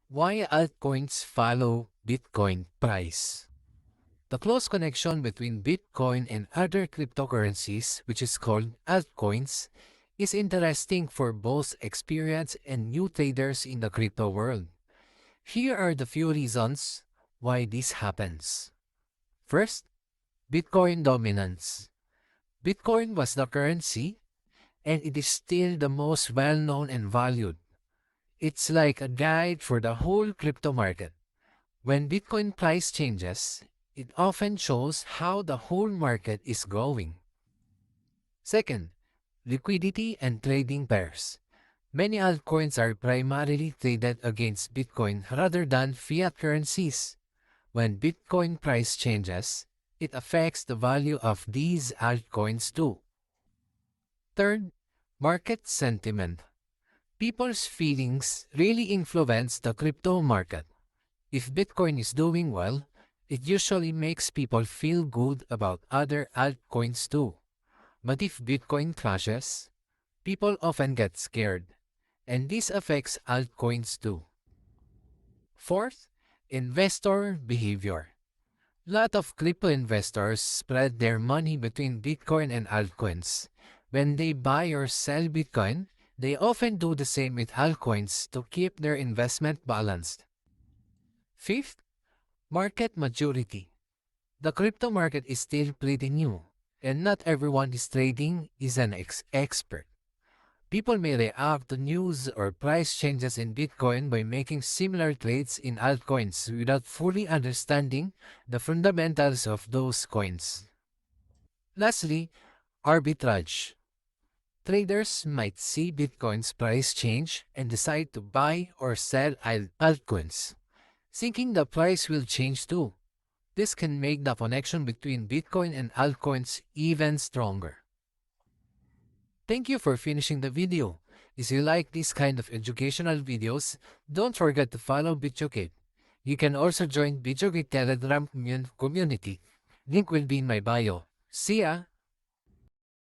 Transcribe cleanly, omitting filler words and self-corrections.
Why altcoins follow Bitcoin price? The close connection between Bitcoin and other cryptocurrencies, which is called altcoins, is interesting for both experienced and new traders in the crypto world. Here are the few reasons why this happens. First, Bitcoin dominance. Bitcoin was the currency, and it is still the most well-known and valued. It's like a guide for the whole crypto market. When Bitcoin price changes, it often shows how the whole market is going. Second, liquidity and trading pairs. Many altcoins are primarily traded against Bitcoin rather than fiat currencies. When Bitcoin price changes, it affects the value of these altcoins too. Third, market sentiment. People's feelings really influence the crypto market. If Bitcoin is doing well, it usually makes people feel good about other altcoins too. But if Bitcoin crashes, people often get scared, and this affects altcoins too. Fourth, investor behavior. Lot of crypto investors spread their money between Bitcoin and altcoins. When they buy or sell Bitcoin, they often do the same with altcoins to keep their investment balanced. Fifth, market maturity. The crypto market is still pretty new, and not everyone is trading is an expert. People may react to news or price changes in Bitcoin by making similar trades in altcoins without fully understanding the fundamentals of those coins. Lastly, arbitrage. Traders might see Bitcoin's price change and decide to buy or sell altcoins, thinking the price will change too. This can make the connection between Bitcoin and altcoins even stronger. Thank you for finishing the video. If you like this kind of educational videos, don't forget to follow BitchoKit. You can also join BitchoKit Telegram community. Link will be in my bio. See ya!